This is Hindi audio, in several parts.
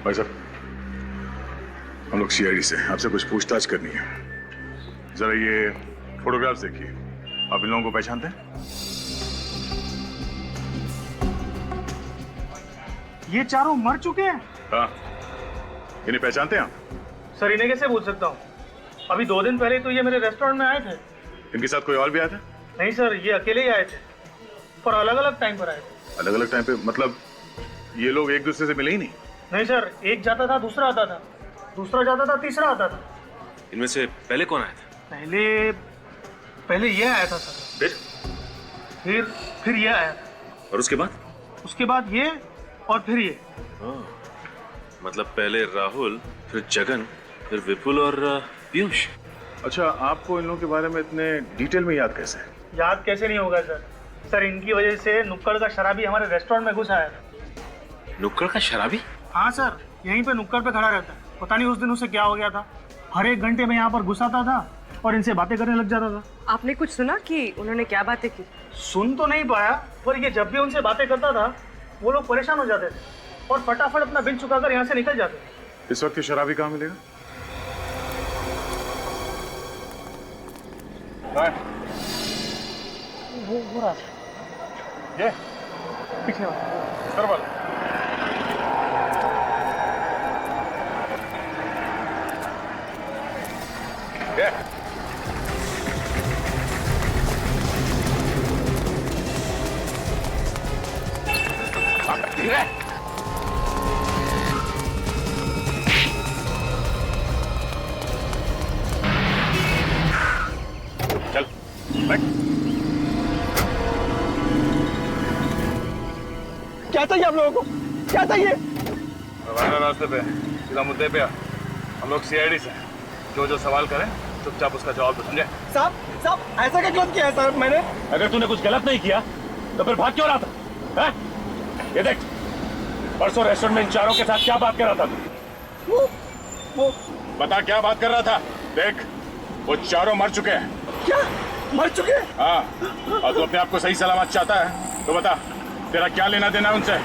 भाई साहब, हम लोग सीआईडी से आपसे कुछ पूछताछ करनी है। जरा ये फोटोग्राफ्स देखिए, आप इन लोगों को पहचानते हैं? ये चारों मर चुके हैं? हाँ, इन्हें पहचानते हैं आप? सर इन्हें कैसे पूछ सकता हूँ? अभी 2 दिन पहले तो ये मेरे रेस्टोरेंट में आए थे। इनके साथ कोई और भी आया था? नहीं सर, ये अकेले ही आए थे, पर अलग अलग टाइम पर आए थे। अलग अलग टाइम पे मतलब ये लोग एक दूसरे से मिले ही नहीं? नहीं सर, एक जाता था दूसरा आता था, दूसरा जाता था तीसरा आता था। इनमें से पहले कौन आया था? पहले ये आया था सर। फिर ये आया था। और उसके बाद? उसके बाद ये और फिर ये। मतलब पहले राहुल, फिर जगन, फिर विपुल और पीयूष। अच्छा, आपको इन लोगों के बारे में इतने डिटेल में याद कैसे है? याद कैसे नहीं होगा सर? सर इनकी वजह से नुक्कड़ का शराबी हमारे रेस्टोरेंट में घुस आया था। नुक्कड़ का शराबी? हाँ सर, यहीं पे नुक्कड़ पे खड़ा रहता है। पता नहीं उस दिन उसे क्या हो गया था, हर 1 घंटे में यहाँ पर घुस आता था और इनसे बातें करने लग जाता था। आपने कुछ सुना कि उन्होंने क्या बातें की? सुन तो नहीं पाया, पर ये जब भी उनसे बातें करता था वो लोग परेशान हो जाते थे और फटाफट अपना बिल चुकाकर यहाँ से निकल जाते थे। इस वक्त ये शराबी कहाँ मिलेगा? वो रहा था। ये पीछे सर वाला। ये धीरे। चल बैठ। क्या चाहिए आप लोगों को? क्या चाहिए? रवाना रास्ते पे सीधा मुद्दे पे आ। हम लोग सीआईडी से जो जो सवाल करें चुपचाप उसका जवाब दो, समझे? साहब ऐसा क्या गलत किया है सर मैंने? अगर तूने कुछ गलत नहीं किया तो फिर भाग क्यों रहा था? है? ये देख, परसों रेस्टोरेंट में इन चारों के साथ क्या बात कर रहा था तू? वो बता क्या बात कर रहा था? देख, वो चारों मर चुके हैं। क्या मर चुके हैं? हाँ, और तू अपने आप को सही सलामत चाहता है तो बता, तेरा क्या लेना देना है उनसे?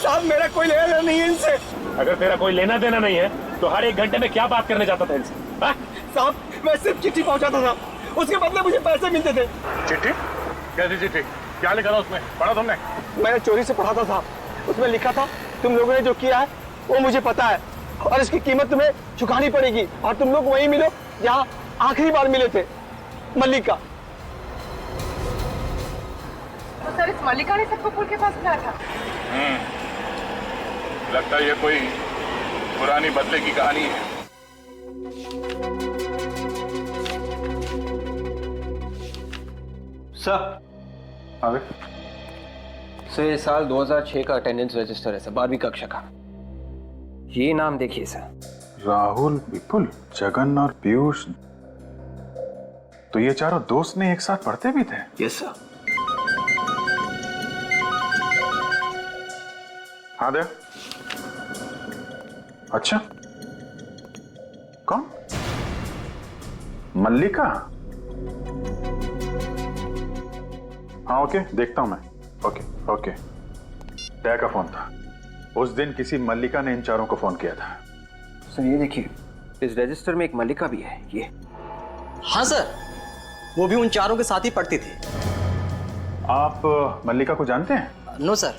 साहब मेरा कोई लेना देना नहीं है इनसे। अगर तेरा कोई लेना देना नहीं है तो हर 1 घंटे में क्या बात करने जाता था इनसे? हाँ? साहब मैं सिर्फ चिट्ठी पहुंचाता था, उसके बदले मुझे पैसे मिलते थे। चिट्ठी? कैसी चिट्ठी? क्या लिखा था उसमें? पढ़ा तुमने? मैंने चोरी से पढ़ा था साहब, उसमें लिखा था तुम लोगों ने जो किया है वो मुझे पता है और इसकी कीमत तुम्हें चुकानी पड़ेगी और तुम लोग वहीं मिलो जहाँ आखिरी बार मिले थे, मल्लिका। तो सर इस मल्लिका ने सबको पुल के पास बुलाया था? लगता है ये कोई पुरानी बदले की कहानी है। सर आगे सर, ये साल 2006 का अटेंडेंस रजिस्टर है सर, 12वीं कक्षा का। ये नाम देखिए सर। राहुल, विपुल, जगन और पीयूष, तो ये चारों दोस्त ने एक साथ पढ़ते भी थे? Yes sir. हाँ दे। अच्छा, कौन? मल्लिका? हाँ ओके, देखता हूं मैं। ओके। दया का फोन था। उस दिन किसी मल्लिका ने इन चारों को फोन किया था। सर ये देखिए, इस रजिस्टर में एक मल्लिका भी है, ये। हाँ सर, वो भी उन चारों के साथ ही पढ़ती थी। आप मल्लिका को जानते हैं? नो सर,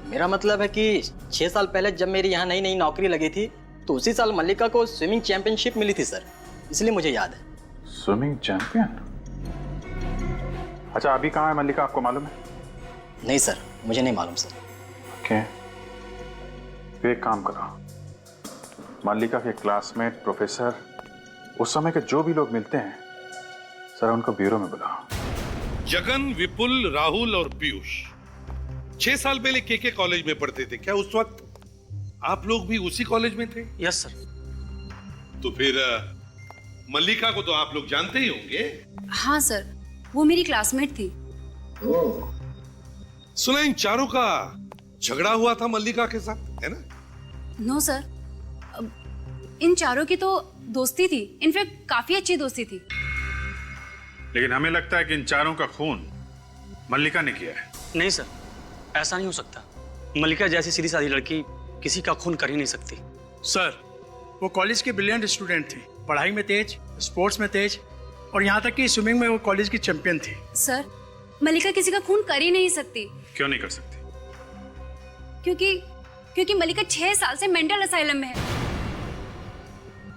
मेरा मतलब है कि 6 साल पहले जब मेरी यहाँ नई नई नौकरी लगी थी तो उसी साल मल्लिका को स्विमिंग चैंपियनशिप मिली थी सर, इसलिए मुझे याद है। Swimming champion? अच्छा, अभी कहाँ है मल्लिका, आपको मालूम है? नहीं सर, मुझे नहीं मालूम सर। ओके, तो एक काम करो, मल्लिका के क्लासमेट, प्रोफेसर, उस समय के जो भी लोग मिलते हैं सर, उनको ब्यूरो में बुलाओ। जगन, विपुल, राहुल और पीयूष 6 साल पहले के कॉलेज में पढ़ते थे। क्या उस वक्त आप लोग भी उसी कॉलेज में थे? Yes sir. तो फिर मल्लिका को तो आप लोग जानते ही होंगे। हाँ सर, वो मेरी क्लासमेट थी। सुना इन चारों का झगड़ा हुआ था मल्लिका के साथ, है ना? नो सर, इन चारों की तो दोस्ती थी, इनफैक्ट काफी अच्छी दोस्ती थी। लेकिन हमें लगता है कि इन चारों का खून मल्लिका ने किया है। नहीं सर, ऐसा नहीं हो सकता। मल्लिका जैसी सीधी सादी लड़की किसी का खून कर ही नहीं सकती। सर, वो कॉलेज के ब्रिलियंट स्टूडेंट थी, पढ़ाई में तेज, स्पोर्ट्स में तेज, और यहाँ तक कि स्विमिंग में वो कॉलेज की चैंपियन थी। सर, मल्लिका किसी का खून कर ही नहीं सकती। क्यों नहीं कर सकती? क्योंकि मल्लिका 6 साल से मेंटल असाइलम में है।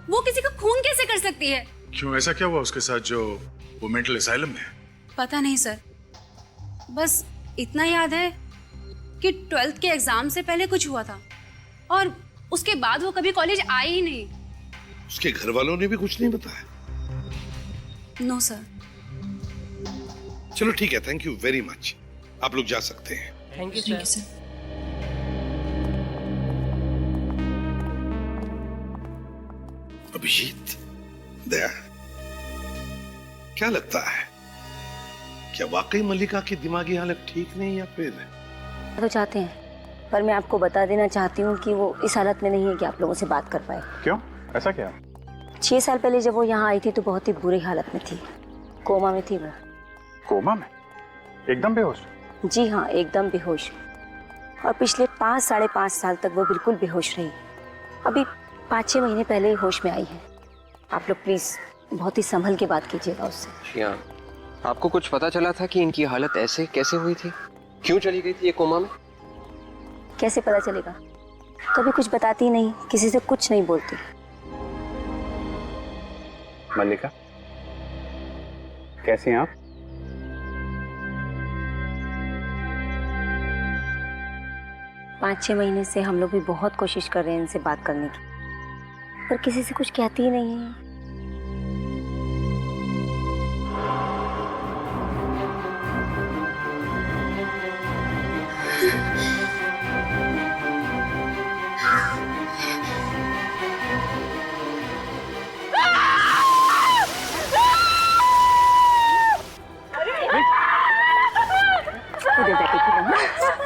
वो किसी का खून कैसे कर सकती है? क्यों, ऐसा क्या हुआ उसके साथ जो वो मेंटल असाइलम में है? पता नहीं सर, बस इतना याद है कि 12th के एग्जाम से पहले कुछ हुआ था और उसके बाद वो कभी कॉलेज आई ही नहीं। उसके घर वालों ने भी कुछ नहीं बताया? No sir. चलो ठीक है, थैंक यू वेरी मच, आप लोग जा सकते हैं। Thank you sir. Abhijeet, Daya, क्या लगता है, क्या वाकई मल्लिका की दिमागी हालत ठीक नहीं, या फिर? तो चाहते हैं, पर मैं आपको बता देना चाहती हूँ कि वो इस हालत में नहीं है कि आप लोगों से बात कर पाए। क्यों, ऐसा क्या? 6 साल पहले जब वो यहाँ आई थी तो बहुत ही बुरी हालत में थी, कोमा में थी वो। कोमा में? एकदम बेहोश? जी हाँ, एकदम बेहोश। और पिछले 5-5.5 साल तक वो बिल्कुल बेहोश रही। अभी 5-6 महीने पहले ही होश में आई है। आप लोग प्लीज बहुत ही संभल के बात कीजिएगा उससे। आपको कुछ पता चला था कि इनकी हालत ऐसे कैसे हुई थी? क्यों चली गई थी ये कोमा में? कैसे पता चलेगा? कभी कुछ बताती नहीं, किसी से कुछ नहीं बोलती। मल्लिका, कैसी हैं आप? पाँच 6 महीने से हम लोग भी बहुत कोशिश कर रहे हैं इनसे बात करने की, पर किसी से कुछ कहती ही नहीं है।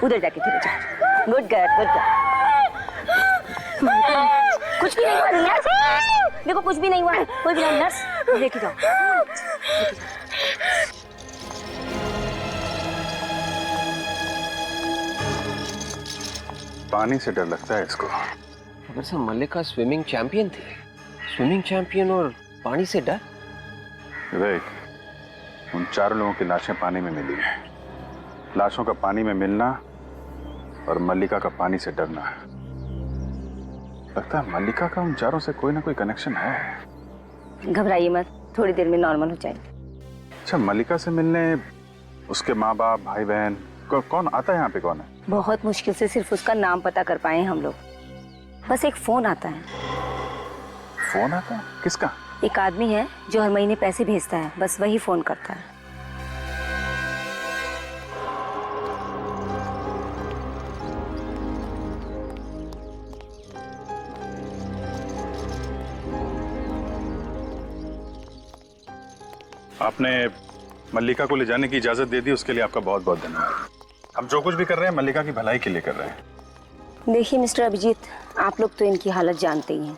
उधर जाके खेलो, जाओ। Good girl, good girl. कुछ भी नहीं हुआ नर्स, देखो कुछ भी नहीं हुआ, कोई भी नहीं। नर्स देखी जाओ। पानी से डर लगता है इसको। अगर सर मल्लिका स्विमिंग चैंपियन थी, स्विमिंग चैंपियन और पानी से डर? विवेक, उन 4 लोगों की लाशें पानी में मिली हैं। लाशों का पानी में मिलना और मल्लिका का पानी से डरना, लगता है मल्लिका का उन 4 से कोई ना कोई कनेक्शन है। घबराइए मत, थोड़ी देर में नॉर्मल हो जाएगी। अच्छा, मल्लिका से मिलने उसके माँ बाप, भाई बहन, कौन आता है यहाँ पे? कौन है? बहुत मुश्किल से सिर्फ उसका नाम पता कर पाए हम लोग। बस एक फोन आता है। फोन आता है? किसका? एक आदमी है जो हर महीने पैसे भेजता है, बस वही फोन करता है। आपने मल्लिका को ले जाने की इजाजत दे दी, उसके लिए आपका बहुत बहुत धन्यवाद। हम जो कुछ भी कर रहे हैं मल्लिका की भलाई के लिए कर रहे हैं। देखिए मिस्टर अभिजीत, आप लोग तो इनकी हालत जानते ही हैं,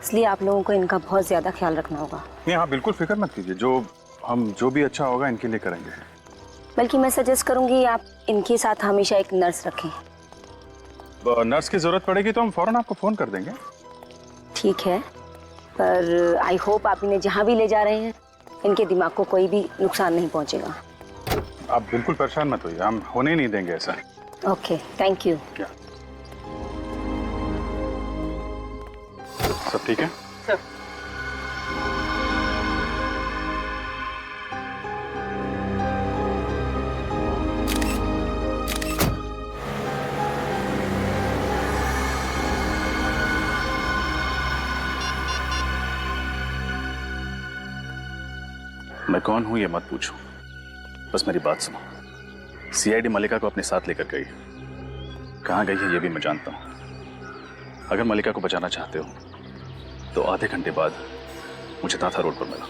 इसलिए आप लोगों को इनका बहुत ज्यादा ख्याल रखना होगा। नहीं, आप बिल्कुल फिक्र मत कीजिए, जो भी अच्छा होगा इनके लिए करेंगे। बल्कि मैं सजेस्ट करूंगी आप इनके साथ हमेशा एक नर्स रखें। नर्स की जरूरत पड़ेगी तो हम फौरन आपको फोन कर देंगे। ठीक है, पर आई होप आप इन्हें जहाँ भी ले जा रहे हैं इनके दिमाग को कोई भी नुकसान नहीं पहुंचेगा। आप बिल्कुल परेशान मत होइए, हम होने नहीं देंगे ऐसा। Okay, thank you. क्या सब ठीक है? सर, मैं कौन हूं ये मत पूछो, बस मेरी बात सुनो। सीआईडी मल्लिका को अपने साथ लेकर गई, कहां गई है ये भी मैं जानता हूं। अगर मल्लिका को बचाना चाहते हो तो आधे घंटे बाद मुझे ताथा रोड पर मिला।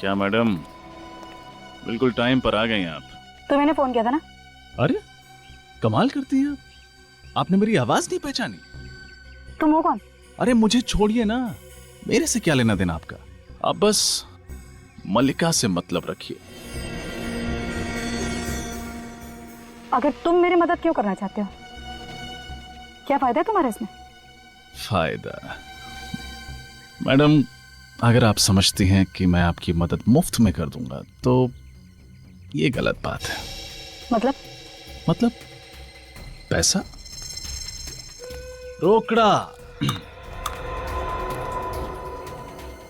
क्या मैडम, बिल्कुल टाइम पर आ गई आप। तो मैंने फोन किया था ना। अरे कमाल करती हैं आप, आपने मेरी आवाज नहीं पहचानी? तुम हो कौन? अरे मुझे छोड़िए ना, मेरे से क्या लेना देना आपका। आप बस मल्लिका से मतलब रखिए। अगर तुम मेरी मदद क्यों करना चाहते हो? क्या फायदा है तुम्हारा इसमें? फायदा? मैडम, अगर आप समझती हैं कि मैं आपकी मदद मुफ्त में कर दूंगा तो ये गलत बात है। मतलब पैसा, रोकड़ा।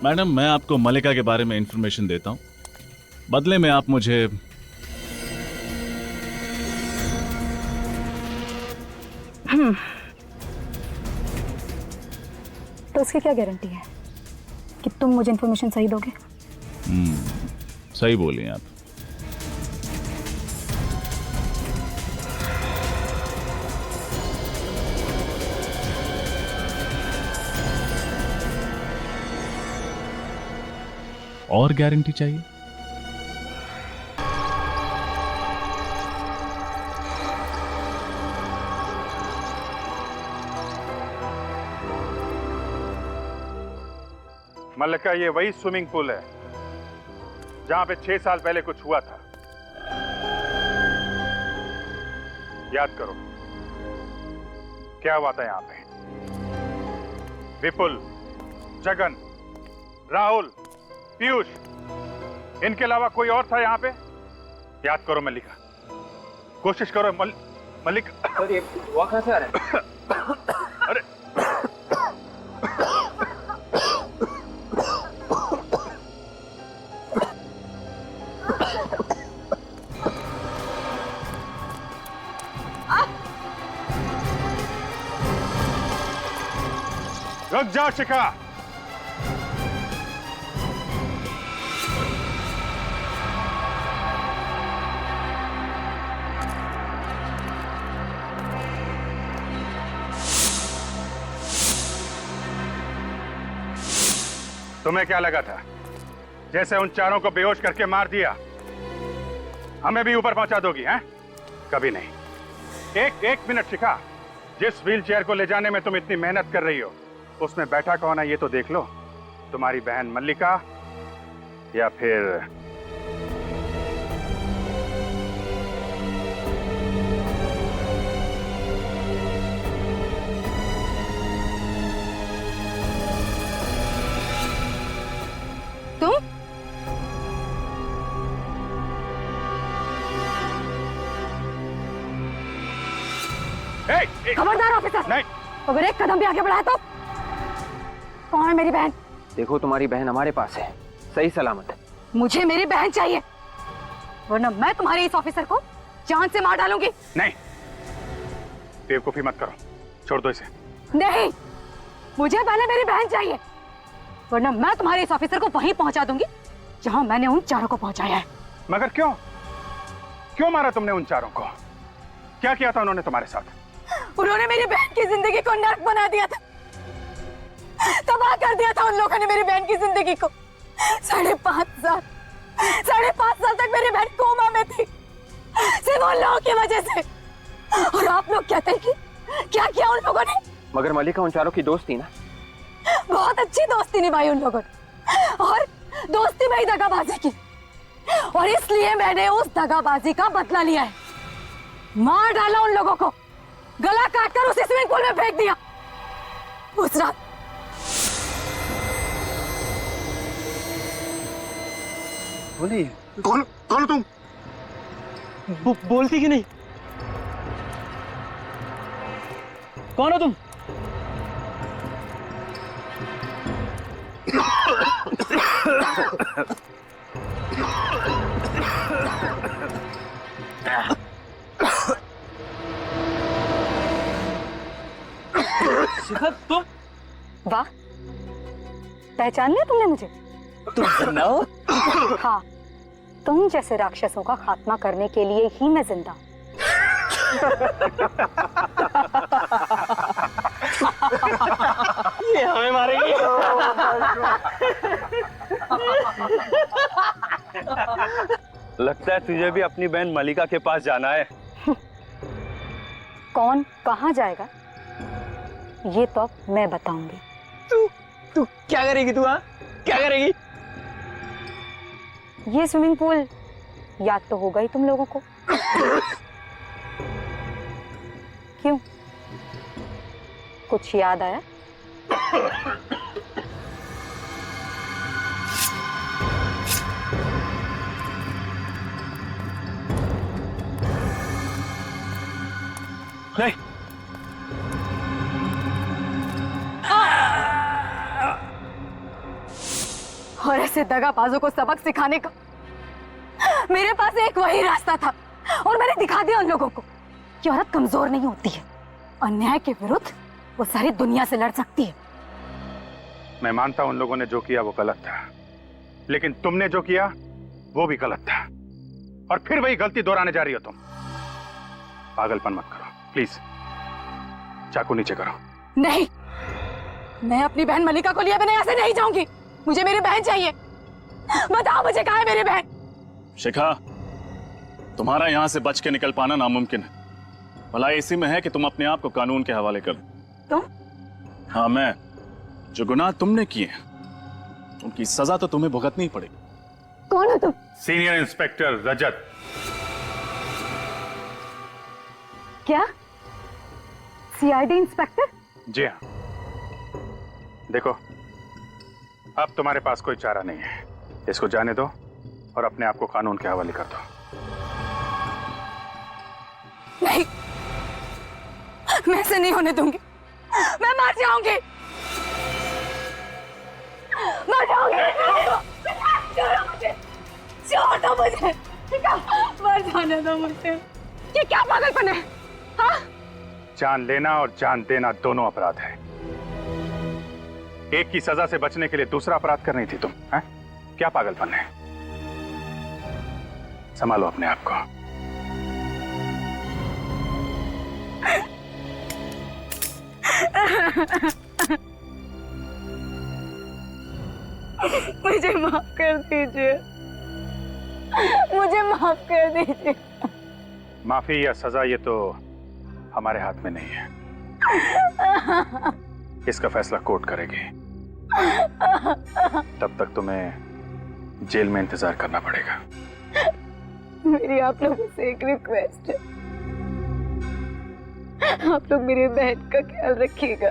मैडम, मैं आपको मल्लिका के बारे में इंफॉर्मेशन देता हूं, बदले में आप मुझे तो उसकी क्या गारंटी है कि तुम मुझे इंफॉर्मेशन सही दोगे? सही बोलिए आप। और गारंटी चाहिए? मल्लिका, ये वही स्विमिंग पूल है जहां पे 6 साल पहले कुछ हुआ था। याद करो क्या हुआ था यहां पे। विपुल, जगन, राहुल, पीयूष, इनके अलावा कोई और था यहां पे? याद करो मल्लिका, कोशिश करो। मल्लिका, सर ये हुआ कहां से आ रहा है? अरे रुक जाओ शिखा। तुम्हें क्या लगा था जैसे उन चारों को बेहोश करके मार दिया हमें भी ऊपर पहुंचा दोगी? हैं? कभी नहीं। एक मिनट शिखा, जिस व्हील चेयर को ले जाने में तुम इतनी मेहनत कर रही हो उसमें बैठा कौन है ये तो देख लो। तुम्हारी बहन मल्लिका या फिर तुम? खबरदार ऑफिसर! नहीं। अगर एक कदम भी आगे बढ़ाया तो कौन है मेरी बहन? देखो, तुम्हारी बहन हमारे पास है, सही सलामत। मुझे मेरी बहन चाहिए, वरना मैं तुम्हारे इस ऑफिसर को जान से मार डालूंगी। नहीं, बेवकूफी मत करो, छोड़ दो इसे। नहीं, मुझे पहले मेरी बहन चाहिए, वरना मैं तुम्हारे इस ऑफिसर को वहीं पहुंचा दूंगी जहां मैंने उन चारों को पहुंचाया है। मगर क्यों? क्यों मारा तुमने उन चारों को? क्या किया था उन्होंने तुम्हारे साथ? उन्होंने मेरी बहन की जिंदगी को नर्क बना दिया था, तबाह कर दिया था उन लोगों ने मेरी बहन की जिंदगी को। 5.5 साल तक मेरी बहन कोमा में थी, सिर्फ उन लोगों की वजह से। और आप लोग कहते हैं कि क्या किया उन लोगों ने? मगर मल्लिका उन चारों की दोस्त थी ना। बहुत अच्छी दोस्ती निभाई उन लोगों ने, और दोस्ती में ही दगाबाजी की, और इसलिए मैंने उस दगाबाजी का बदला लिया है। मार डाला उन लोगों को, गला काटकर उसी स्विमिंग पूल में फेंक दिया। उस रात बोलिए। कौन हो तुम? बोलती कि नहीं? कौन हो तुम? शिखा, तुम? वाह, पहचान लिया तुमने मुझे? तुम ना हो? हाँ, तुम जैसे राक्षसों का खात्मा करने के लिए ही मैं जिंदा हूं। ये हमें मारेगी। लगता है तुझे भी अपनी बहन मल्लिका के पास जाना है। कौन कहाँ जाएगा ये तो अब मैं बताऊंगी। तू क्या करेगी? तू हाँ क्या करेगी? ये स्विमिंग पूल याद तो होगा ही तुम लोगों को। क्यों? कुछ याद आया? नहीं। और ऐसे दगाबाजों को सबक सिखाने का मेरे पास एक वही रास्ता था और मैंने दिखा दिया उन लोगों को कि औरत कमजोर नहीं होती है। अन्याय के विरुद्ध वो सारी दुनिया से लड़ सकती है। मैं मानता हूं उन लोगों ने जो किया वो गलत था, लेकिन तुमने जो किया वो भी गलत था, और फिर वही गलती दोहराने जा रही हो तुम। पागलपन मत करो प्लीज, चाकू नीचे करो। नहीं, मैं अपनी बहन मलिका को लिए बिना यहाँ से नहीं जाऊंगी। मुझे मेरी बहन चाहिए। बताओ मुझे कहाँ है मेरी बहन? शिखा, तुम्हारा यहाँ से बच के निकल पाना नामुमकिन है। भलाई इसी में है कि तुम अपने आप को कानून के हवाले कर दो। तुम? हाँ, मैं। जो गुनाह तुमने किए उनकी सजा तो तुम्हें भुगतनी ही पड़ेगी। कौन हो तुम? सीनियर इंस्पेक्टर रजत। क्या? CID inspector? जी हाँ। देखो, अब तुम्हारे पास कोई चारा नहीं है। इसको जाने दो और अपने आप को कानून के हवाले कर दो। नहीं, मैं ऐसे नहीं होने दूंगी। मैं मर जाऊंगी। मर जाऊंगी। छोड़ो मुझे, छोड़ दो मुझे। मर जाने दो मुझे। ये क्या पागलपन है? हाँ? जान लेना और जान देना दोनों अपराध है। एक की सजा से बचने के लिए दूसरा अपराध कर रही थी तुम, हैं? क्या पागलपन है? संभालो अपने आप को। मुझे माफ कर दीजिए। मुझे माफ कर दीजिए। माफी या सजा ये तो हमारे हाथ में नहीं है। इसका फैसला कोर्ट करेगी। तब तक तुम्हें जेल में इंतजार करना पड़ेगा। मेरी आप लोगों से एक रिक्वेस्ट है, आप लोग मेरी बहन का ख्याल रखिएगा।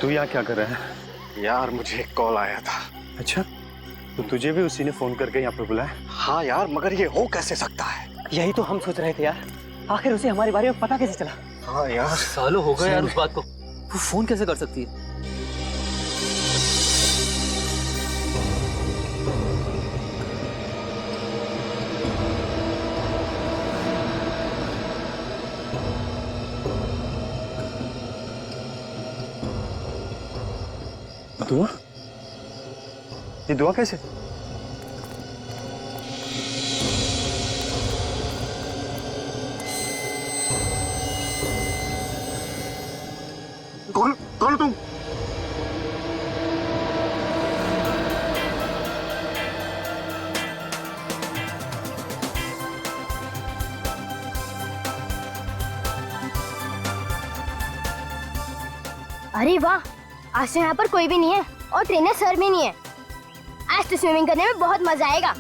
तू यहाँ क्या कर रहा है? यार मुझे एक कॉल आया था। अच्छा, तो तुझे भी उसी ने फोन करके यहाँ पे बुलाया? हाँ यार, मगर ये हो कैसे सकता है? यही तो हम सोच रहे थे यार। आखिर उसे हमारे बारे में पता कैसे चला? हाँ यार, सालों हो गए यार उस बात को। वो फोन कैसे कर सकती है? दुआ? ये दुआ कैसे? कौन कौन तुम? अरे वाह, आज तो यहाँ पर कोई भी नहीं है और ट्रेनर सर भी नहीं है। आज तो स्विमिंग करने में बहुत मजा आएगा।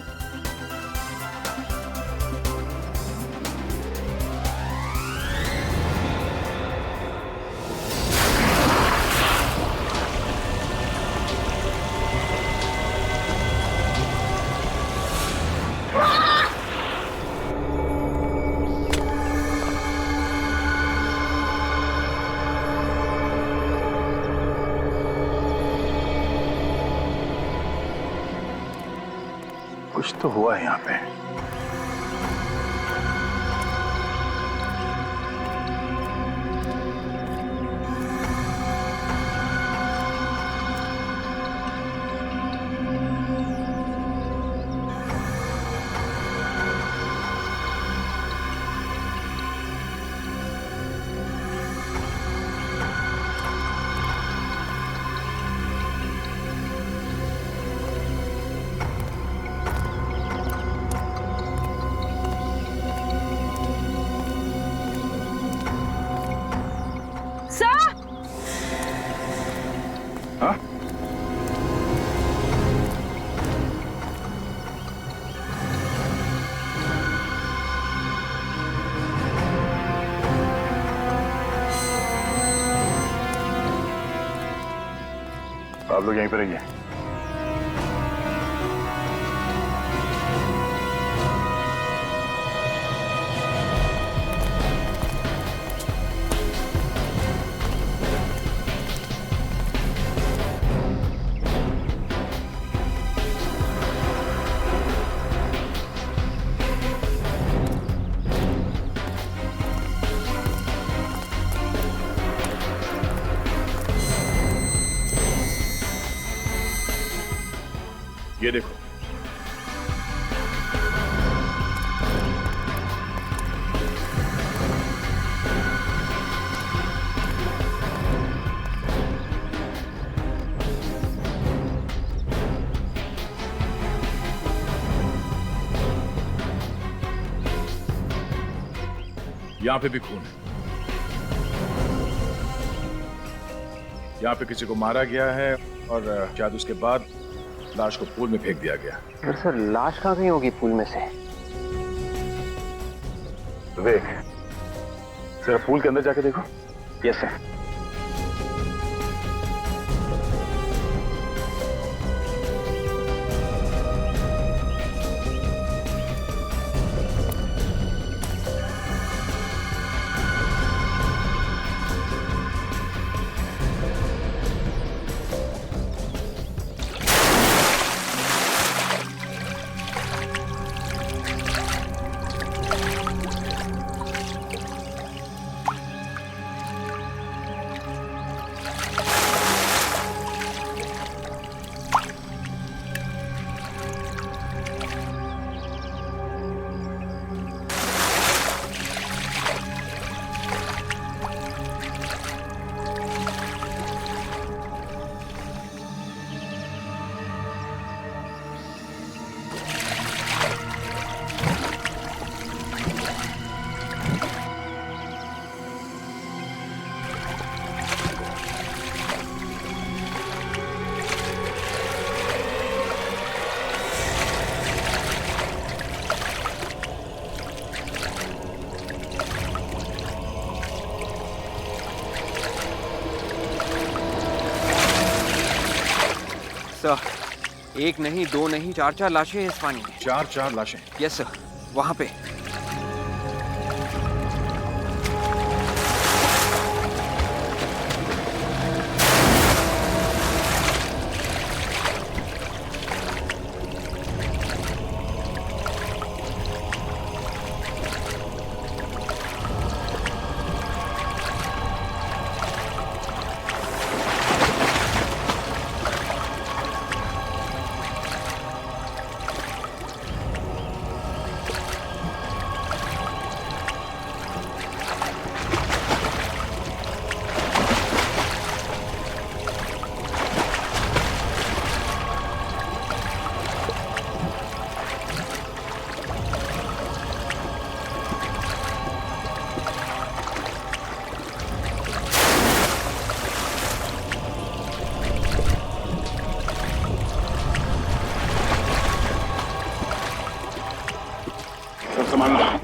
कुछ तो हुआ है यहाँ पे। आप लोग यहीं पर रहिए। ये देखो, यहां पे भी खून है। यहां पे किसी को मारा गया है और शायद उसके बाद लाश को पूल में फेंक दिया गया। सर लाश कहाँ गई होगी पूल में से? विवेक, जरा पूल के अंदर जाके देखो। Yes sir. सर एक नहीं, दो नहीं, चार चार लाशें हैं इस पानी में। चार लाशें? यस सर, वहां पे। सामान लाओ।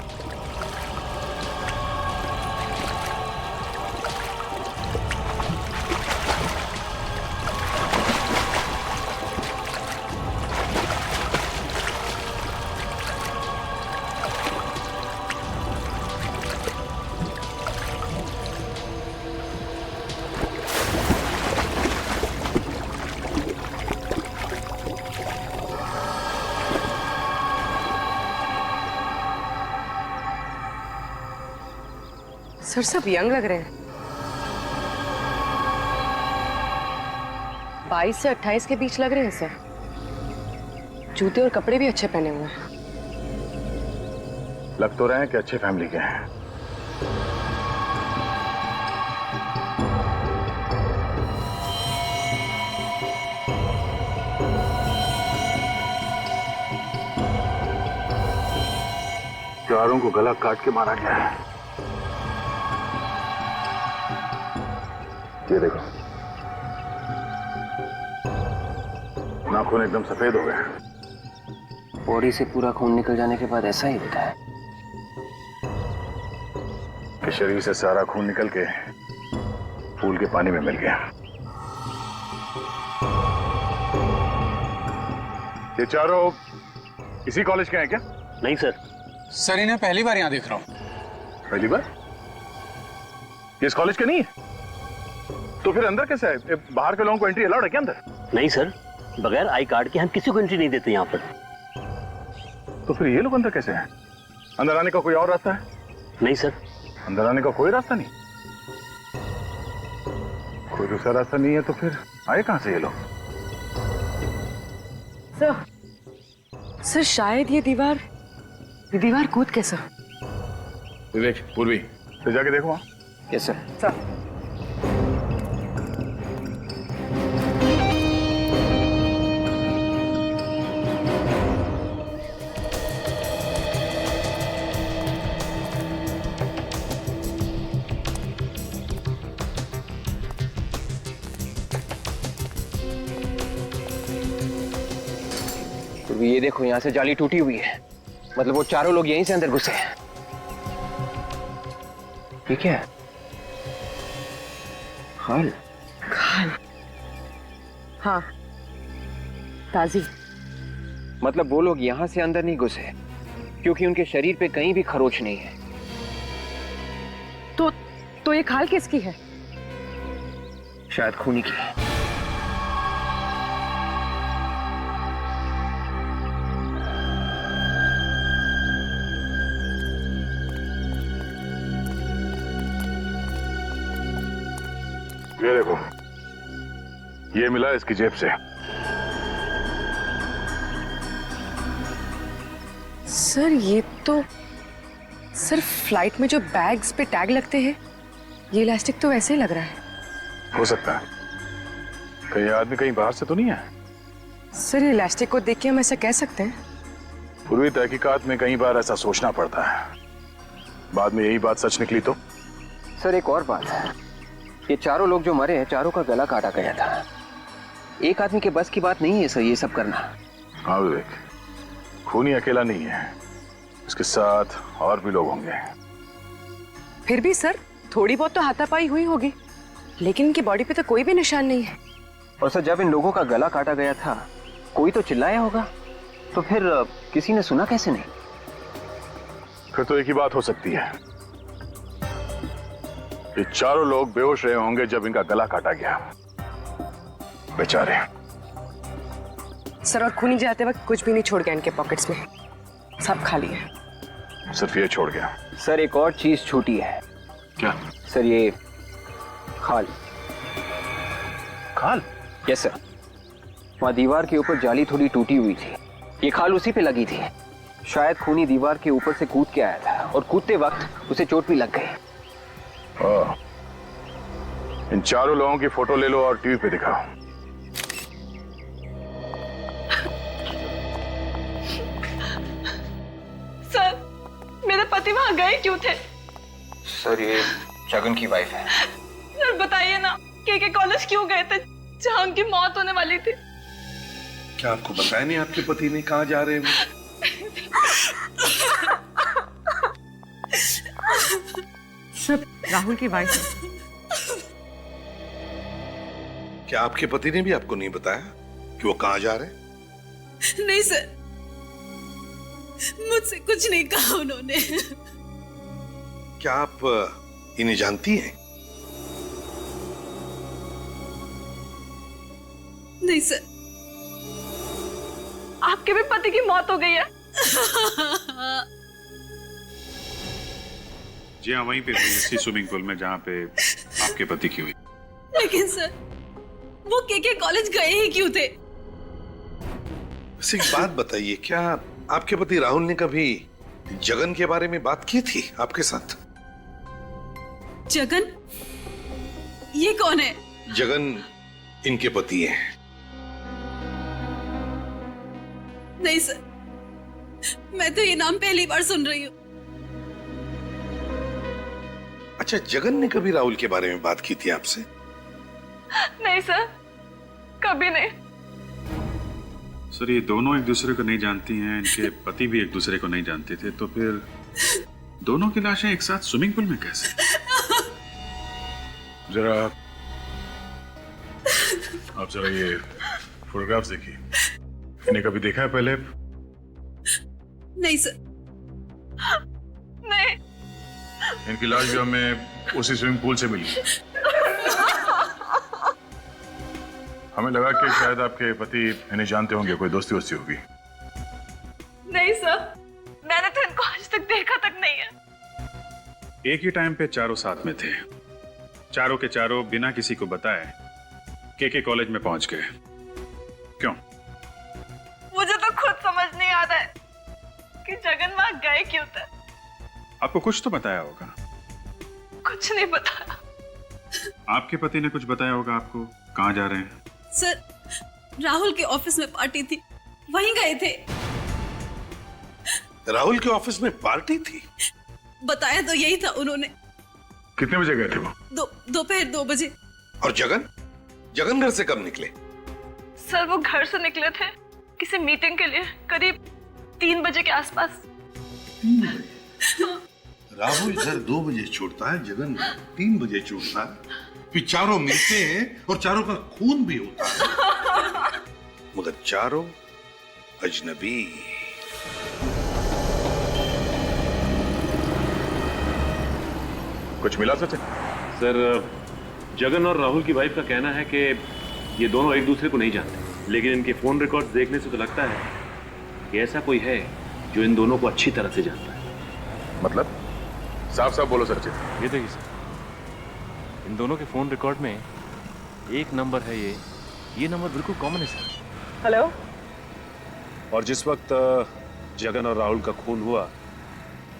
सर सब यंग लग रहे हैं। 22 से 28 के बीच लग रहे हैं सर। जूते और कपड़े भी अच्छे पहने हुए हैं। लग तो रहे हैं कि अच्छे फैमिली के हैं। चारों को गला काट के मारा गया है। ये देखो, नाखून एकदम सफेद हो गए। बॉडी से पूरा खून निकल जाने के बाद ऐसा ही होता है कि शरीर से सारा खून निकल के पूल के पानी में मिल गया। ये चारों इसी कॉलेज के हैं क्या? नहीं सर। सर इन्हें पहली बार यहाँ देख रहा हूँ। पहली बार? ये इस कॉलेज के नहीं है? तो फिर अंदर कैसे है? बाहर के लोगों को एंट्री अलाउड है क्या अंदर? नहीं सर, बगैर आई कार्ड के हम किसी को एंट्री नहीं देते यहाँ पर। तो फिर ये लोग अंदर कैसे हैं? अंदर आने का कोई और रास्ता है? नहीं सर। अंदर आने का कोई रास्ता नहीं? कोई दूसरा रास्ता नहीं है तो फिर आए कहां से ये लोग? सर शायद ये दीवार कूद के सर। विवेक, पूर्वी तो जाके देखो वहां। Yes sir. ये देखो यहाँ से जाली टूटी हुई है, मतलब वो चारों लोग यहीं से अंदर घुसे हैं। ये क्या है? खाल। हाँ, ताजी। मतलब वो लोग यहाँ से अंदर नहीं घुसे क्योंकि उनके शरीर पे कहीं भी खरोच नहीं है। तो ये खाल किसकी है? शायद खूनी की है। ये देखो, ये मिला इसकी जेब से। सर ये तो सिर्फ फ्लाइट में जो बैग्स पे टैग लगते हैं, ये इलास्टिक तो वैसे ही लग रहा है। हो सकता है कहीं आदमी कहीं बाहर से तो नहीं है। सर ये इलास्टिक को देख के हम ऐसा कह सकते हैं? पूर्वी तहकीकात में कई बार ऐसा सोचना पड़ता है, बाद में यही बात सच निकली तो? सर एक और बात है, ये चारों लोग जो मरे हैं, चारों का गला काटा गया था। एक आदमी के बस की बात नहीं है सर ये सब करना। हाँ विवेक, खूनी अकेला नहीं है, इसके साथ और भी लोग होंगे। फिर भी सर थोड़ी बहुत तो हाथापाई हुई होगी, लेकिन इनकी बॉडी पे तो कोई भी निशान नहीं है। और सर जब इन लोगों का गला काटा गया था, कोई तो चिल्लाया होगा, तो फिर किसी ने सुना कैसे नहीं? फिर तो एक ही बात हो सकती है, ये चारों लोग बेहोश रहे होंगे जब इनका गला काटा गया। बेचारे। सर और खूनी जाते वक्त कुछ भी नहीं छोड़ गया इनके पॉकेट्स में, सब खाली है। सिर्फ ये छोड़ गया। सर एक और चीज छूटी है। क्या? सर ये खाल। खाल? यस सर, वहां दीवार के ऊपर जाली थोड़ी टूटी हुई थी, ये खाल उसी पे लगी थी। शायद खूनी दीवार के ऊपर से कूद के आया था और कूदते वक्त उसे चोट भी लग गई। इन चारों लोगों की फोटो ले लो और टीवी पे दिखाओ। सर मेरे पति वहां गए क्यों थे? सर ये जगन की वाइफ है। सर बताइए ना, के कॉलेज क्यों गए थे जहां उनकी मौत होने वाली थी? क्या आपको बताया नहीं आपके पति ने कहाँ जा रहे हैं? सब राहुल की वाइफ है। क्या आपके पति ने भी आपको नहीं बताया कि वो कहाँ जा रहे हैं? नहीं सर, मुझसे कुछ नहीं कहा उन्होंने। क्या आप इन्हें जानती हैं? नहीं सर। आपके भी पति की मौत हो गई है? जी हाँ, वहीं पे हुई, इसी स्विमिंग पूल में जहाँ पे आपके पति की हुई। लेकिन सर वो के कॉलेज गए ही क्यों थे? बस एक बात बताइए, क्या आपके पति राहुल ने कभी जगन के बारे में बात की थी आपके साथ? जगन? ये कौन है? जगन इनके पति हैं। नहीं सर, मैं तो ये नाम पहली बार सुन रही हूँ। अच्छा, जगन ने कभी राहुल के बारे में बात की थी आपसे? नहीं सर, कभी नहीं। सर ये दोनों एक दूसरे को नहीं जानती हैं, इनके पति भी एक दूसरे को नहीं जानते थे, तो फिर दोनों की लाशें एक साथ स्विमिंग पूल में कैसे? आप जरा ये फोटोग्राफ्स देखिए। इन्हें कभी देखा है पहले? नहीं सर, नहीं। इनकी लाश भी हमें उसी स्विमिंग पूल से मिली। हमें लगा कि शायद आपके पति इन्हें जानते होंगे, कोई दोस्ती वोस्ती होगी। नहीं सर, मैंने तो इनको आज तक देखा तक नहीं है। एक ही टाइम पे चारों साथ में थे, चारों के चारों बिना किसी को बताए के कॉलेज में पहुंच गए। क्यों? मुझे तो खुद समझ नहीं आता है कि जगन वहां गए क्यों थे। आपको कुछ तो बताया होगा। कुछ नहीं बताया। आपके पति ने कुछ बताया होगा आपको, कहाँ जा रहे हैं? सर, राहुल के ऑफिस में पार्टी थी, वहीं गए थे। राहुल के ऑफिस में पार्टी थी? बताया तो यही था उन्होंने। कितने बजे गए थे वो? दोपहर 2 बजे। और जगन घर से कब निकले? सर वो घर से निकले थे किसी मीटिंग के लिए, करीब 3 बजे के आसपास। राहुल घर 2 बजे छूटता है, जगन 3 बजे छूटता है, फिर चारों मिलते हैं और चारों का खून भी होता है, मगर चारों अजनबी। कुछ मिला सचिन? सर, जगन और राहुल की वाइफ का कहना है कि ये दोनों एक दूसरे को नहीं जानते, लेकिन इनके फोन रिकॉर्ड्स देखने से तो लगता है कि ऐसा कोई है जो इन दोनों को अच्छी तरह से जानता है। मतलब? साफ साफ बोलो सचिन। ये देखिए सर, इन दोनों के फोन रिकॉर्ड में एक नंबर है, ये नंबर बिल्कुल कॉमन है सर। हेलो। और जिस वक्त जगन और राहुल का खून हुआ,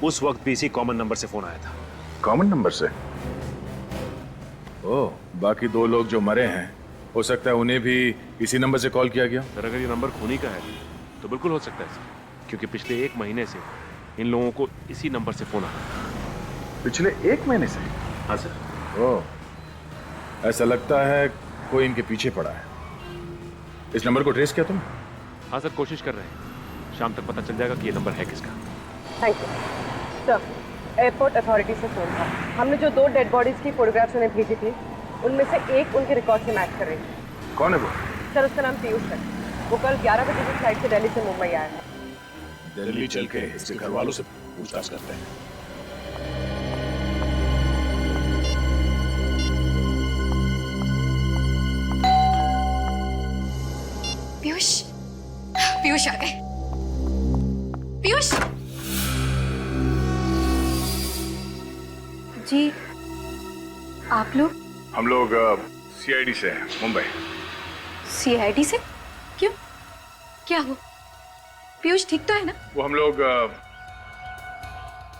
उस वक्त भी इसी कॉमन नंबर से फोन आया था। कॉमन नंबर से? ओह, बाकी 2 लोग जो मरे हैं, हो सकता है उन्हें भी इसी नंबर से कॉल किया गया। सर, अगर ये नंबर खूनी का है तो बिल्कुल हो सकता है सर, क्योंकि पिछले 1 महीने से इन लोगों को इसी नंबर से फोन आया। पिछले 1 महीने से? हाँ सर। ओह, ऐसा लगता है कोई इनके पीछे पड़ा है। इस नंबर को ट्रेस किया तुम? हाँ सर, कोशिश कर रहे हैं। शाम तक पता चल जाएगा कि ये नंबर है किसका। Thank you sir. Airport authority से फोन था। हमने जो 2 डेड बॉडीज की फोटोग्राफ्स उन्हें भेजी थी, उनमें से एक उनके रिकॉर्ड से मैच कर रही थी। कौन है वो? सर, उसका नाम पीयूष है। वो कल 11 बजे की फ्लाइट से दिल्ली से मुंबई आया है। दिल्ली चल के इसके घर वालों से पूछताछ करते हैं। पीयूष आ गए। पीयूष जी, आप लोग? हम लोग सीआईडी से हैं, मुंबई। सीआईडी से? क्यों, क्या हुआ? पीयूष ठीक तो है ना? वो हम लोग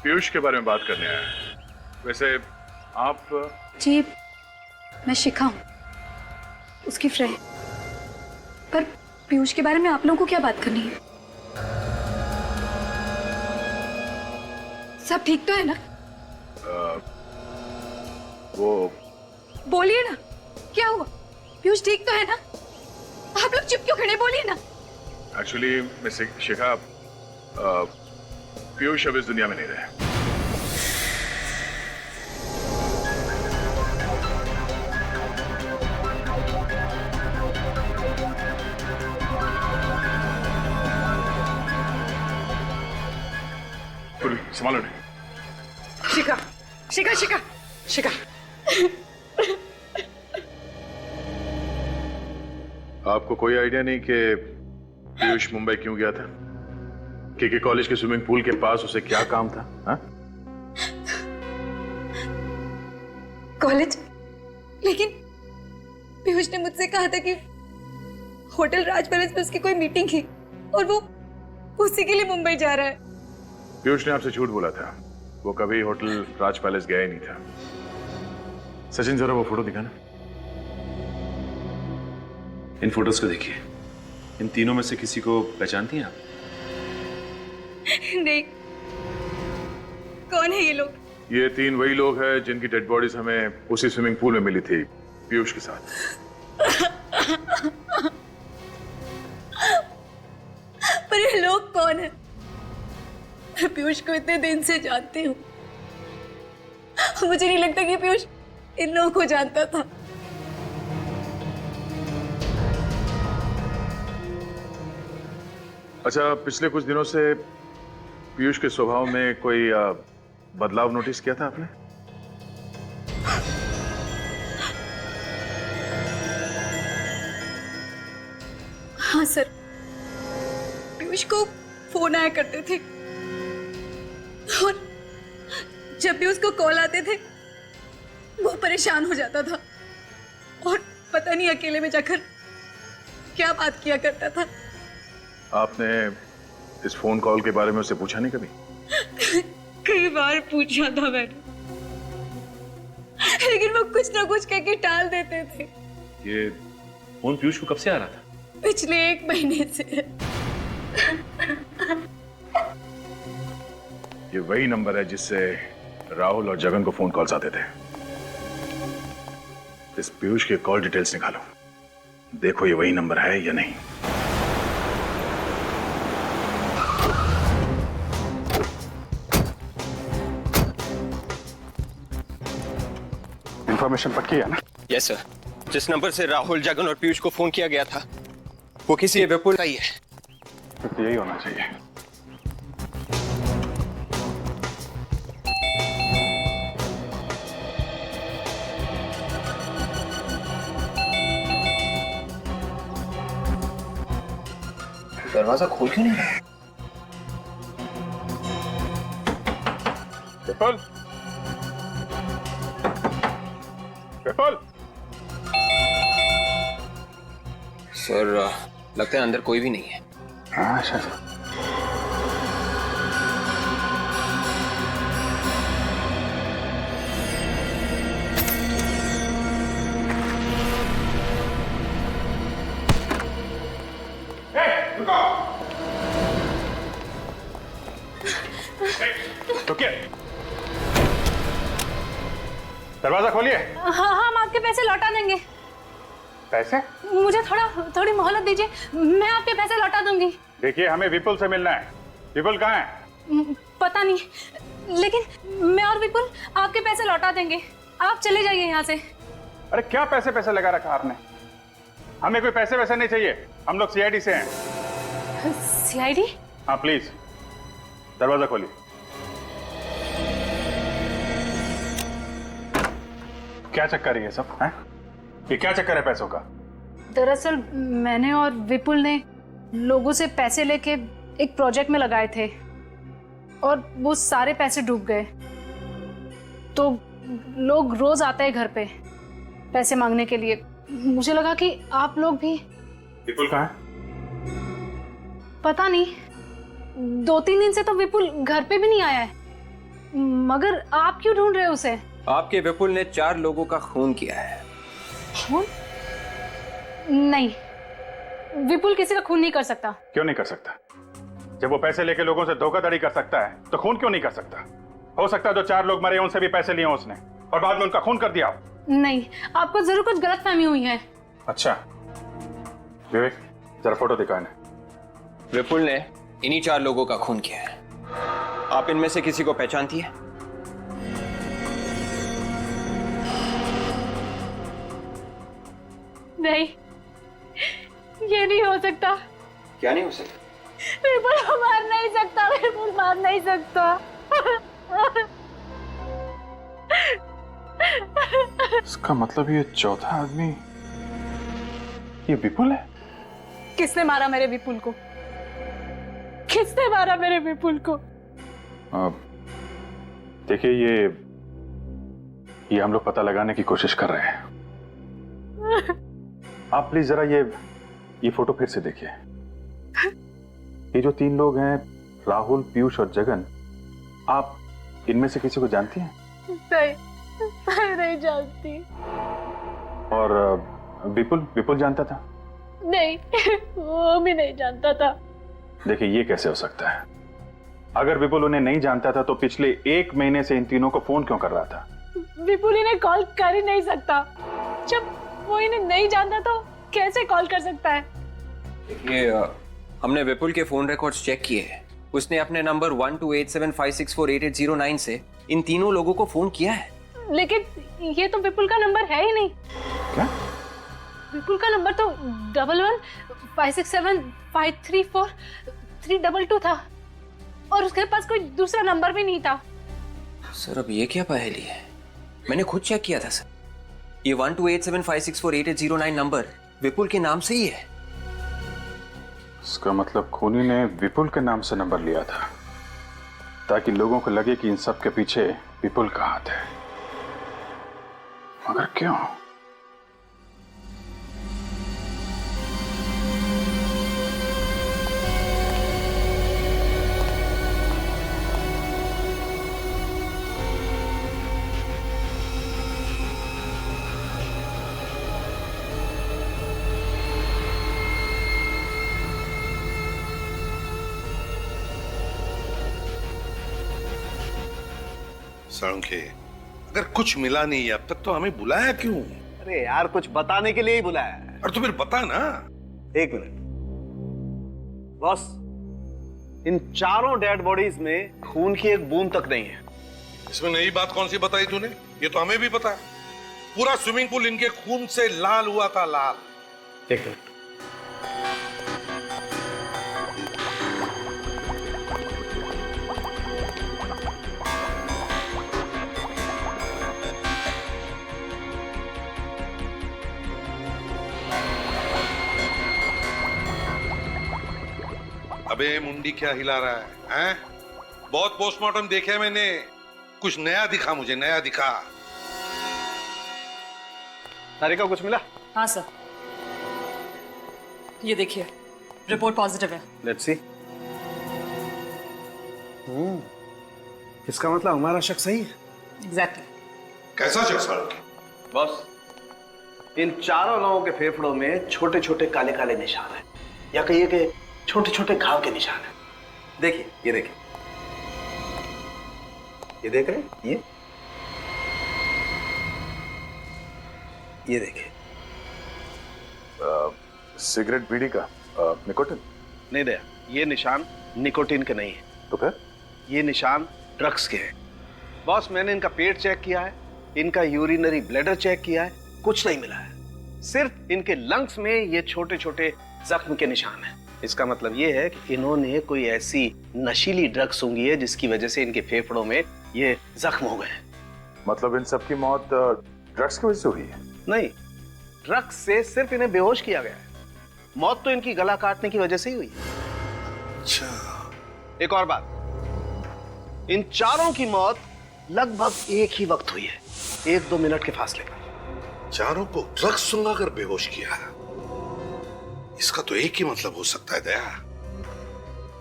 पीयूष के बारे में बात करने आए हैं। वैसे आप? जी, मैं शिखा हूँ, उसकी फ्रेंड। पर पीयूष के बारे में आप लोगों को क्या बात करनी है? सब ठीक तो है ना? वो बोलिए ना, क्या हुआ? पीयूष ठीक तो है ना? आप लोग चुप क्यों खड़े, बोलिए ना। एक्चुअली मैं शिखा, पीयूष अब इस दुनिया में नहीं रहे। संभालो नहीं। शिखा, शिखा, शिखा, शिखा। आपको कोई आइडिया नहीं कि पीयूष मुंबई क्यों गया था? के कॉलेज के स्विमिंग पूल के पास उसे क्या काम था? हा? कॉलेज? लेकिन पीयूष ने मुझसे कहा था कि होटल राज पैलेस में उसकी कोई मीटिंग थी और वो उसी के लिए मुंबई जा रहा है। पीयूष ने आपसे झूठ बोला था, वो कभी होटल राज पैलेस गया ही नहीं था। सचिन, जरा वो फोटो दिखाना। इन फोटोज को देखिए, इन तीनों में से किसी को पहचानती हैं आप? नहीं। कौन है ये लोग? ये 3 वही लोग हैं जिनकी डेड बॉडीज हमें उसी स्विमिंग पूल में मिली थी, पीयूष के साथ। पर ये लोग कौन है? मैं पीयूष को इतने दिन से जानती हूँ, मुझे नहीं लगता कि पीयूष इन लोगों को जानता था। अच्छा, पिछले कुछ दिनों से पीयूष के स्वभाव में कोई बदलाव नोटिस किया था आपने? हाँ सर, पीयूष को फोन आया करते थे और जब भी उसको कॉल आते थे वो परेशान हो जाता था और पता नहीं अकेले में जाकर क्या बात किया करता था। आपने इस फोन कॉल के बारे में उससे पूछा नहीं कभी? कई बार पूछा था मैंने, लेकिन वो कुछ ना कुछ कह के टाल देते थे। ये फोन पीयूष को कब से आ रहा था? पिछले 1 महीने से। ये वही नंबर है जिससे राहुल और जगन को फोन कॉल्स आते थे। इस पीयूष के कॉल डिटेल्स निकालो, देखो ये वही नंबर है या नहीं। इंफॉर्मेशन पक्की है ना? Yes sir. जिस नंबर से राहुल, जगन और पीयूष को फोन किया गया था वो किसी विपुल का ही है। तो यही होना चाहिए। दरवाजा खोल क्यों नहीं रहा? विपुल, विपुल। सर लगता है अंदर कोई भी नहीं है। हाँ सर। रुकिए, दरवाजा खोलिए। हाँ हाँ, हम आपके पैसे लौटा देंगे। पैसे? मुझे थोड़ी मोहलत दीजिए, मैं आपके पैसे लौटा दूंगी। देखिए, हमें विपुल से मिलना है। विपुल कहाँ है? पता नहीं, लेकिन मैं और विपुल आपके पैसे लौटा देंगे। आप चले जाइए यहाँ से। अरे क्या पैसे लगा रखा आपने? हमें कोई पैसे वैसे नहीं चाहिए, हम लोग सीआईडी से हैं। सीआईडी? हाँ प्लीज, दरवाजा खोलिए। क्या चक्कर है ये सब? हैं? ये क्या चक्कर है पैसों का? दरअसल मैंने और विपुल ने लोगों से पैसे लेके एक प्रोजेक्ट में लगाए थे और वो सारे पैसे डूब गए। तो लोग रोज आते हैं घर पे पैसे मांगने के लिए। मुझे लगा कि आप लोग भी। विपुल कहाँ है? पता नहीं, 2-3 दिन से तो विपुल घर पे भी नहीं आया है। मगर आप क्यों ढूंढ रहे हो उसे? आपके विपुल ने 4 लोगों का खून किया है। खून? नहीं, विपुल किसी का खून नहीं कर सकता। क्यों नहीं कर सकता? जब वो पैसे लेके लोगों से धोखाधड़ी कर सकता है तो खून क्यों नहीं कर सकता? हो सकता है जो 4 लोग मरे उनसे भी पैसे लिए उसने और बाद में उनका खून कर दिया। नहीं, आपको जरूर कुछ गलतफहमी हुई है। अच्छा, विवेक जरा फोटो दिखाएं। विपुल ने इन्हीं 4 लोगों का खून किया है। आप इनमें से किसी को पहचानती है? नहीं, ये नहीं हो सकता। क्या नहीं हो सकता? विपुल मार नहीं सकता, विपुल मार नहीं सकता। इसका मतलब ये चौथा आदमी ये विपुल है? किसने मारा मेरे विपुल को? किसने मारा मेरे विपुल को? देखिए, ये हम लोग पता लगाने की कोशिश कर रहे हैं। आप प्लीज जरा ये फोटो फिर से देखिए। ये जो 3 लोग हैं, राहुल, पीयूष और जगन, आप इनमें से किसी को जानती हैं? नहीं जानती। और विपुल जानता था? नहीं, वो भी नहीं जानता था। देखिए, ये कैसे हो सकता है? अगर विपुल उन्हें नहीं जानता था तो पिछले 1 महीने से इन तीनों को फोन क्यों कर रहा था? विपुल इन्हें कॉल कर ही नहीं सकता। जब वो इन्हें नहीं जानता तो कैसे कॉल कर सकता है? ये हमने विपुल के फोन रिकॉर्ड्स चेक किए हैं। उसने अपने नंबर 128756488009 से इन तीनों लोगों को फोन किया है। लेकिन ये तो विपुल का नंबर है ही नहीं। क्या? विपुल का नंबर तो 11567534 322 था और उसके पास कोई दूसरा नंबर भी नहीं था। सर अब ये क्या पहेली है? मैंने खुद चेक किया था सर, ये 1287564880 नंबर विपुल के नाम से ही है। इसका मतलब खूनी ने विपुल के नाम से नंबर लिया था ताकि लोगों को लगे कि इन सब के पीछे विपुल का हाथ है। मगर क्यों? सड़के, अगर कुछ मिला नहीं अब तक तो हमें बुलाया क्यों? अरे यार कुछ बताने के लिए ही बुलाया है। और तो फिर बता ना। एक मिनट बॉस, इन चारों डेड बॉडीज में खून की एक बूंद तक नहीं है। इसमें नई बात कौन सी बताई तूने? ये तो हमें भी पता है। पूरा स्विमिंग पूल इनके खून से लाल हुआ था, लाल। एक मिनट, अबे मुंडी क्या हिला रहा है? हैं? बहुत पोस्टमार्टम देखे मैंने, कुछ नया दिखा मुझे, नया दिखा। सारिका कुछ मिला? हाँ सर, ये देखिए रिपोर्ट पॉजिटिव है। Let's see. इसका मतलब हमारा शक सही है। एग्जैक्टली। कैसा शक? बॉस, इन चारों लोगों के फेफड़ों में छोटे छोटे काले काले निशान हैं, या कहिए कि छोटे छोटे घाव के निशान हैं। देखिए, ये देखिए, ये देख रहे हैं? ये देखिए। सिगरेट बीड़ी का निकोटिन? नहीं दया, ये निशान निकोटिन के नहीं है। तो फिर? ये निशान ड्रग्स के हैं। बॉस, मैंने इनका पेट चेक किया है, इनका यूरिनरी ब्लैडर चेक किया है, कुछ नहीं मिला है। सिर्फ इनके लंग्स में ये छोटे छोटे जख्म के निशान हैं। इसका मतलब ये है कि इन्होंने कोई ऐसी नशीली ड्रग्स सूंघी है जिसकी वजह से इनके फेफड़ों में ये जख्म हो गए। मतलब इन सब की मौत ड्रग्स की वजह से हुई है? नहीं, ड्रग्स से सिर्फ इन्हें बेहोश किया गया है। मौत तो इनकी गला काटने की वजह से ही हुई है। अच्छा। एक और बात, इन चारों की मौत लगभग एक ही वक्त हुई है, 1-2 मिनट के फासले पर। चारों को ड्रग्स सुंघाकर बेहोश किया। इसका तो एक ही मतलब हो सकता है दया,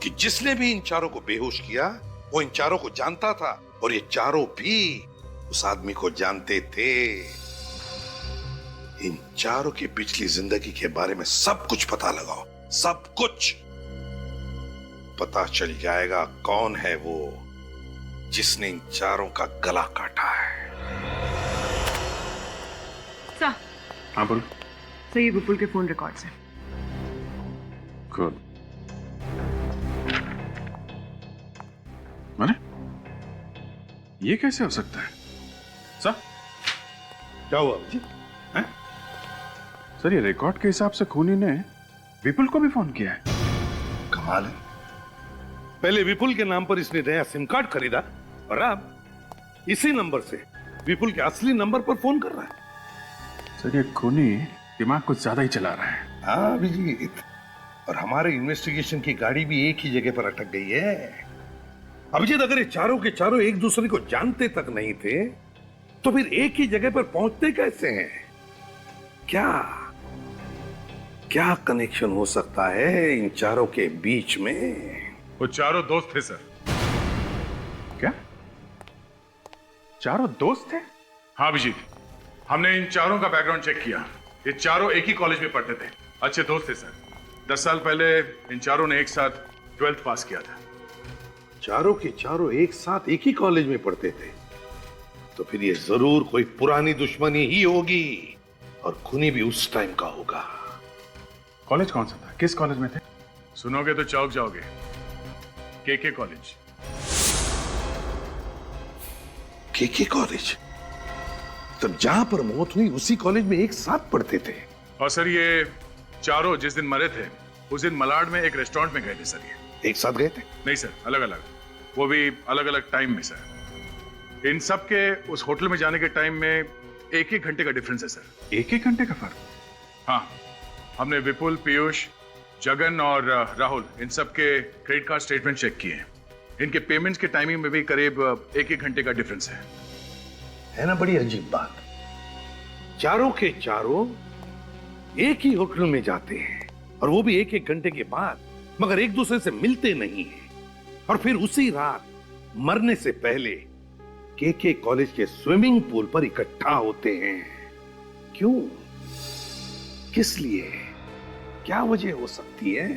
कि जिसने भी इन चारों को बेहोश किया वो इन चारों को जानता था और ये चारों भी उस आदमी को जानते थे। इन चारों की पिछली जिंदगी के बारे में सब कुछ पता लगाओ, सब कुछ पता चल जाएगा कौन है वो जिसने इन चारों का गला काटा है। सर। हाँ बोल। सर, ये विपुल के फोन रिकॉर्ड्स हैं। गुड। मैंने ये कैसे हो सकता है सर? क्या हुआ जी? सर, ये रिकॉर्ड के हिसाब से खूनी ने विपुल को भी फोन किया है। कमाल है। पहले विपुल के नाम पर इसने नया सिम कार्ड खरीदा और अब इसी नंबर से विपुल के असली नंबर पर फोन कर रहा है। सर, ये खूनी दिमाग कुछ ज्यादा ही चला रहा है। हाँ अभिजीत, और हमारे इन्वेस्टिगेशन की गाड़ी भी एक ही जगह पर अटक गई है। अभिजीत, अगर ये चारों के चारों एक दूसरे को जानते तक नहीं थे तो फिर एक ही जगह पर पहुंचते कैसे हैं? क्या कनेक्शन हो सकता है इन चारों के बीच में? वो चारों दोस्त थे सर। क्या चारों दोस्त थे? हाँ अभिजीत, हमने इन चारों का बैकग्राउंड चेक किया। ये चारों एक ही कॉलेज में पढ़ते थे, अच्छे दोस्त थे सर। 10 साल पहले इन चारों ने एक साथ 12th पास किया था। चारों के चारों एक साथ एक ही कॉलेज में पढ़ते थे, तो फिर ये जरूर कोई पुरानी दुश्मनी ही होगी और खूनी भी उस टाइम का होगा। कॉलेज कौन सा था? किस कॉलेज में थे? सुनोगे तो चौंक जाओगे। केके कॉलेज। केके कॉलेज? तब जहां पर मौत हुई उसी कॉलेज में एक साथ पढ़ते थे। और सर, ये चारों जिस दिन मरे थे उस दिन मलाड में एक रेस्टोरेंट में गए थे सर। ये एक साथ गए थे? नहीं सर, अलग अलग, वो भी अलग अलग टाइम में सर। इन सब के उस होटल में जाने के टाइम में 1-1 घंटे का डिफरेंस है सर। 1-1 घंटे का फर्क? हाँ, हमने विपुल, पीयूष, जगन और राहुल इन सब के क्रेडिट कार्ड स्टेटमेंट चेक किए। इनके पेमेंट्स के टाइमिंग में भी करीब 1-1 घंटे का डिफरेंस है ना? बड़ी अजीब बात। चारों के चारों एक ही होटल में जाते हैं और वो भी 1-1 घंटे के बाद, मगर एक दूसरे से मिलते नहीं हैं। और फिर उसी रात मरने से पहले के कॉलेज के स्विमिंग पूल पर इकट्ठा होते हैं। क्यों? किस लिए? क्या वजह हो सकती है?